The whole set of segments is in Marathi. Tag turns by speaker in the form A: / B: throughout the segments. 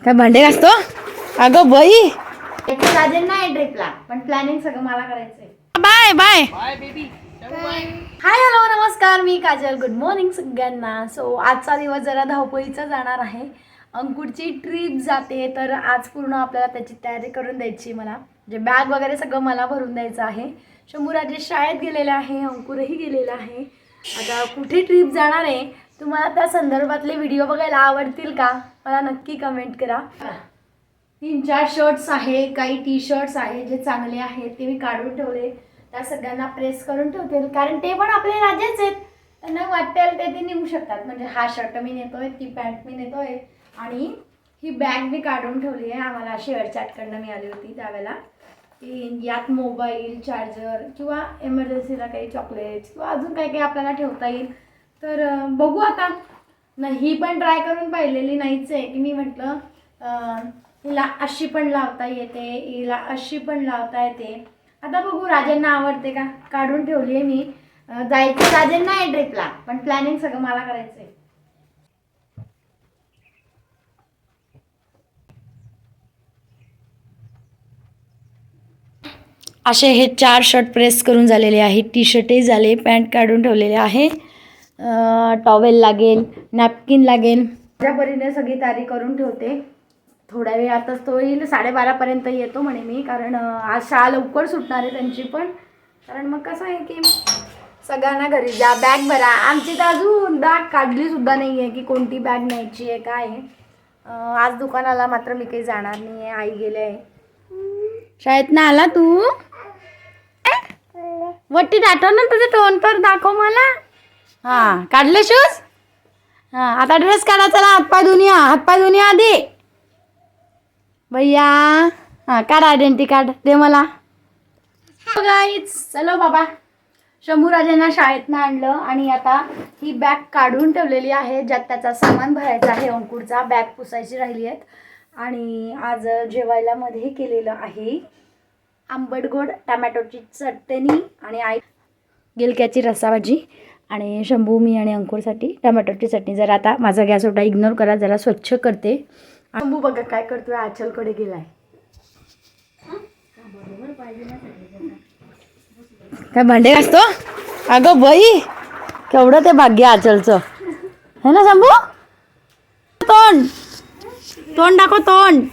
A: काय भांडे घासतो? अगं बाई,
B: राजेन नाही ट्रिपला, पण प्लॅनिंग सगळं मला करायचंय.
A: Bye bye.
B: हाय हॅलो नमस्कार, मी काजल. गुड मॉर्निंग सगळ्यांना. सो आजचा दिवस जरा धावपळीचा जाणार आहे. अंकुरची ट्रिप जाते, तर आज पूर्ण आपल्याला त्याची तयारी करून द्यायची. मला जे बॅग वगैरे सगळं मला भरून द्यायचं आहे. शंभूराजे शाळेत गेलेला आहे, अंकुरही गेलेला आहे. आता कुठे ट्रिप जाणार आहे, तुम्हाला त्या संदर्भातले व्हिडिओ बघायला आवडतील का, मला नक्की कमेंट करा. 3-4 शर्ट्स आहे, काही टी शर्ट्स आहे जे चांगले आहेत, ते मी काढून ठेवले. त्या सगळ्यांना प्रेस करून ठेवते, कारण ते पण आपले राजेच आहेत. त्यांना वाटेल ते नेऊ शकतात. म्हणजे हा शर्ट मी नेतोय, ती पॅन्ट मी नेतोय, आणि ही बॅग मी काढून ठेवली आहे. आम्हाला शेअर चॅटकडनं मिळाली होती त्यावेळेला, की यात मोबाईल, चार्जर किंवा एमर्जन्सीला काही चॉकलेट्स किंवा अजून काही काही आपल्याला ठेवता येईल. तर बघू आता. ही पण ट्राय करून पाहिलेली नाहीच आहे, की मी म्हटलं हिला अशी पण लावता येते, हिला अशी पण लावता येते. आता बघू राजेंना आवडते का. काढून ठेवली आहे मी. जायचं राजेंना आहे ट्रिपला, पण प्लॅनिंग सगळं मला करायचं आहे.
A: असे हे 4 शर्ट प्रेस करून झालेले आहेत. टी शर्टही झाले, पॅन्ट काढून ठेवलेले आहे. टॉवेल लागेल, नॅपकिन लागेल.
B: माझ्या परीने सगळी तयारी करून ठेवते. थोड्या वेळातच तो येईल, 12:30पर्यंत येतो म्हणे मी, कारण आज शाळा लवकर सुटणार आहे त्यांची पण. कारण मग कसं आहे की सगळ्यांना घरी जा, बॅग भरा. आमची तर अजून बॅग काढली सुद्धा नाही आहे की कोणती बॅग न्यायची आहे काय आहे. आज दुकानाला मात्र मी काही जाणार नाही आहे, आई गेले आहे.
A: शाळेत ना आला तू? वट्टी दाखव ना, तुझं तोंड तर दाखव मला. हां, काढले शूज? हां, आता ड्रेस काढा. चला हातपाय धुवून या, हातपाय धुवून या आधी भैया. हां, काढ आयडेंटिटी कार्ड, दे मला.
B: गाईज चलो बाबा. शंभूराजेंना शाळेतनं आणलं आणि आता ही बॅग काढून ठेवलेली आहे, ज्यात त्याचा सामान भरायचा आहे. अंकुरचा बॅग पुसायची राहिली आहेत. आणि आज जेवायला मध्ये केलेलं आहे आंबट गोड टमॅटोची चटणी आणि आई गिलक्याची रस्साभाजी, आणि शंभू, मी आणि अंकुरसाठी टमॅटोची चटणी. जरा आता माझा गॅस ओटा इग्नोर करा, जरा स्वच्छ करते. शंभू बघा काय करतोय, आचलकडे गेलाय.
A: काय भांडे घासतो? अगं बाई, केवढं ते भाग्य आचलचं है ना शंभू. तोंड तोंड दाखव, तोंड.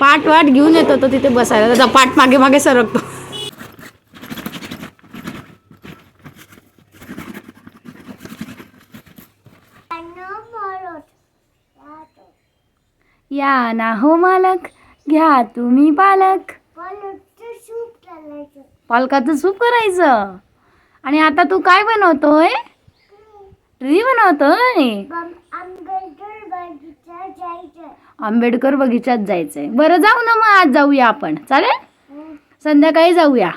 A: पाठ वाट घेऊन येतो तो तिथे बसायला, त्याचा पाठ मागे मागे सरकतो.
B: या ना हो मालक, घ्या तुम्ही पालक. पालकाचं सूप करायचं. आणि आता तू काय बनवतोय? ट्री बनवतोय. आंबेडकर बगीचात जायचंय. बरं जाऊ ना, मग आज जाऊया आपण. चालेल, संध्याकाळी जाऊया.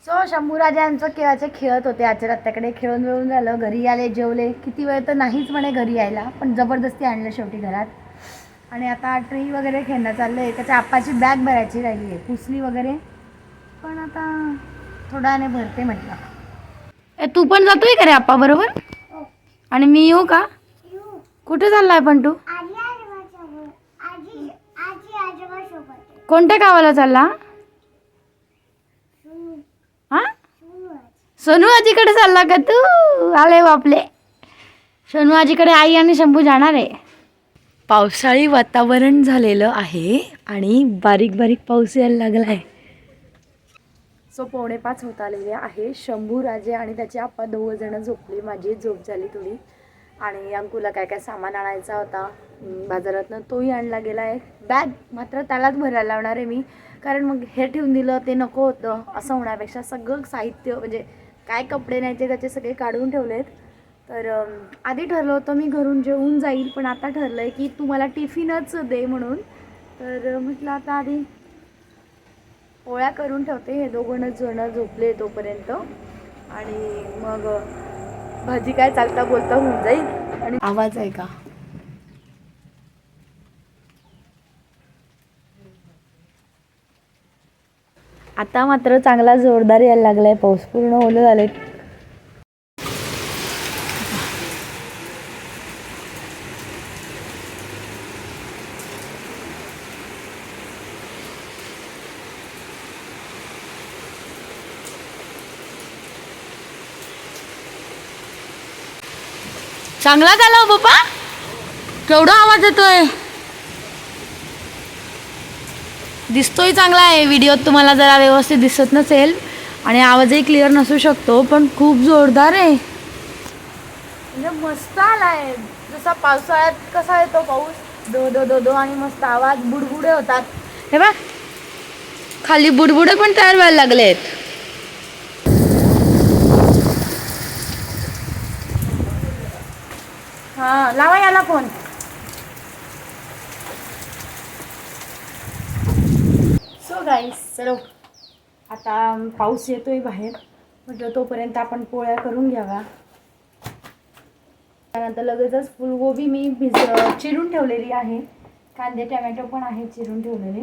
B: सो शंभूराजे आमचं केव्हाचे खेळत होते. आजच्या त्याकडे खेळून मिळून झालं, घरी आले, जेवले. किती वेळ तर नाहीच म्हणे घरी यायला, पण जबरदस्ती आणलं शेवटी घरात. आणि आता ट्री वगैरे खेळणं चाललं आहे. त्याच्या आप्पाची बॅग भरायची राहिली आहे, पुसली वगैरे, पण आता थोड्याने भरते म्हटलं.
A: तू पण जातोय का रे आप्पा बरोबर? आणि मी येऊ का? कुठे चाललाय पण तू? कोणत्या गावाला चालला? हा, सोनू आजीकडे चालला का तू? आले बापले, सोनू आजीकडे आई आणि शंभू जाणार आहे. पावसाळी वातावरण झालेलं आहे आणि बारीक बारीक पाऊस यायला लागला आहे.
B: सो 4:45 होत आलेले आहे. शंभूराजे आणि त्याचे आप्पा 2 जण झोपले. माझी झोप झाली थोडी. आणि अंकुला काय काय सामान आणायचा होता बाजारातनं, तोही आणला गेला आहे. बॅग मात्र त्यालाच भरायला लावणार आहे मी, कारण मग हे ठेवून दिलं ते नको होतं असं होण्यापेक्षा सगळं साहित्य, म्हणजे काय कपडे न्यायचे त्याचे सगळे काढून ठेवलेत. तर आधी ठरलं होतं मी घरून जेवून जाईल, पण आता ठरलं आहे की तू मला टिफिनच दे म्हणून. तर म्हटलं आता आधी पोळ्या करून ठेवते, हे 2 जण झोपले तोपर्यंत, आणि मग भाजी काय चालता बोलता होऊन जाईल. आणि आवाज आहे का? आता मात्र चांगला जोरदार यायला लागलाय पाऊस. पूर्ण ओलं झालंय.
A: चांगला झाला हो पप्पा. केवढा आवाज येतोय. दिसतोय चांगला आहे. व्हिडिओत तुम्हाला जरा व्यवस्थित दिसत नसेल आणि आवाजही क्लिअर नसू शकतो, पण खूप जोरदार आहे.
B: म्हणजे मस्त आलाय. जसा पावसाळ्यात कसा येतो पाऊस, दो दो दो दो, आणि मस्त आवाज, बुडबुडे होतात.
A: हे बघ खाली बुडबुडे पण तयार व्हायला लागलेत.
B: हा, लावा याला फोन. सो गाईस, चलो आता पाऊस येतोय बाहेर, म्हटलं तोपर्यंत आपण पोळ्या करून घ्यावा. त्यानंतर लगेचच फुलगोबी मी चिरून ठेवलेली आहे. कांदे टमॅटो पण आहे चिरून ठेवलेले.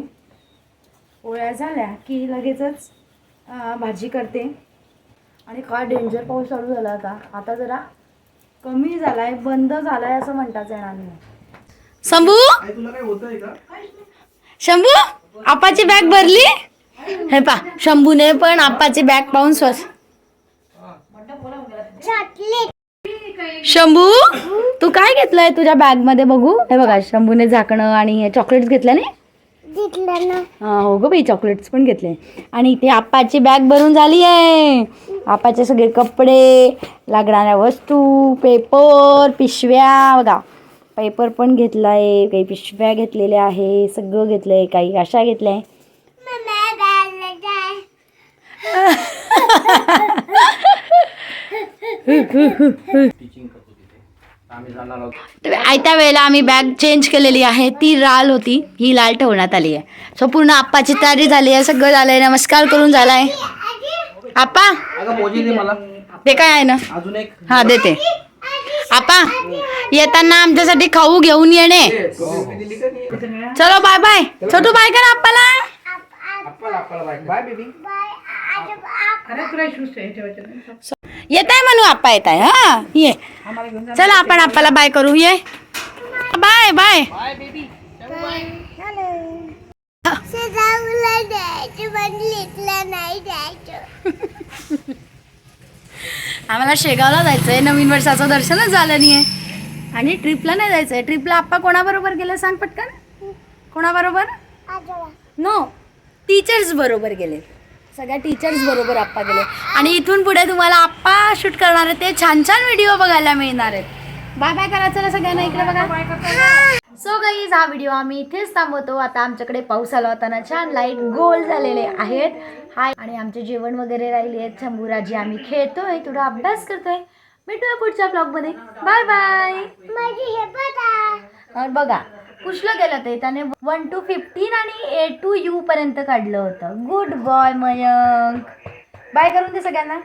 B: पोळ्या झाल्या की लगेचच भाजी करते. आणि काय डेंजर पाऊस चालू झाला आता जरा कमी झालाय, बंद झालाय असं म्हणताच येणार नाही.
A: शंभू, शंभू आपाची बॅग भरली. हे पा, शंभूने पण आपाची बॅग पाहून शंभू तू काय घेतलंय तुझ्या बॅग मध्ये बघू. हे बघा, शंभूने झाकणं आणि हे चॉकलेट्स घेतले ना. हा हो ग बाई, चॉकलेट्स पण घेतले. आणि इथे आपाची बॅग भरून झाली आहे. आपाचे सगळे कपडे, लागणाऱ्या वस्तू, पेपर, पिशव्या. बघा, पेपर पण घेतलाय, काही पिशव्या घेतलेल्या आहे, सगळं घेतलंय. काही अशा घेतल्या. आयत्या वेळेला आम्ही बॅग चेंज केलेली आहे. ती लाल होती, ही लाल ठेवण्यात आली आहे. सो पूर्ण आप्पाची तयारी झाली आहे, सगळं झालंय. नमस्कार करून झालाय. आप्पा ते काय आहे ना, हा देते. आप्पा येताना आमच्यासाठी खाऊ घेऊन येणे. चलो बाय बाय. छोटू बाय कर आप्पाला. येत आहे म्हणू आप्पा येत आहे. हा ये, चला आपण आप्पाला बाय करू. ये बाय बाय. आम्हाला शेगावला जायचंय. नवीन वर्षाचं दर्शनच झालं नाही आहे आणि ट्रिपला नाही जायचंय. ट्रिपला आप्पा कोणाबरोबर गेले सांग पटकन. कोणाबरोबर? नो, टीचर्स बरोबर गेले. सगळ्या टीचर्स बरोबर आप्पा गेले. आणि इथून पुढे तुम्हाला आप्पा शूट करणार आहे ते छान छान व्हिडिओ बघायला मिळणार आहेत. बाय बाय करा चला सगळ्यांना. इकडे बघा. सो गाईज, हा व्हिडिओ आम्ही इथेच थांबवतो. आता आमच्याकडे पाऊस आला होता, छान लाईट गोल झालेले आहेत. हाय, आणि आमचे जेवण वगैरे राहिले आहेत. शंभूराजी आम्ही खेळतोय, थोडा अभ्यास करतोय. भेटूया पुढच्या ब्लॉगमध्ये. Bye bye. बघा कुठलं गेलं ते, त्याने 1 to 15 आणि A to U पर्यंत काढलं होतं. Good boy Mayank. बाय करून दे सगळ्यांना.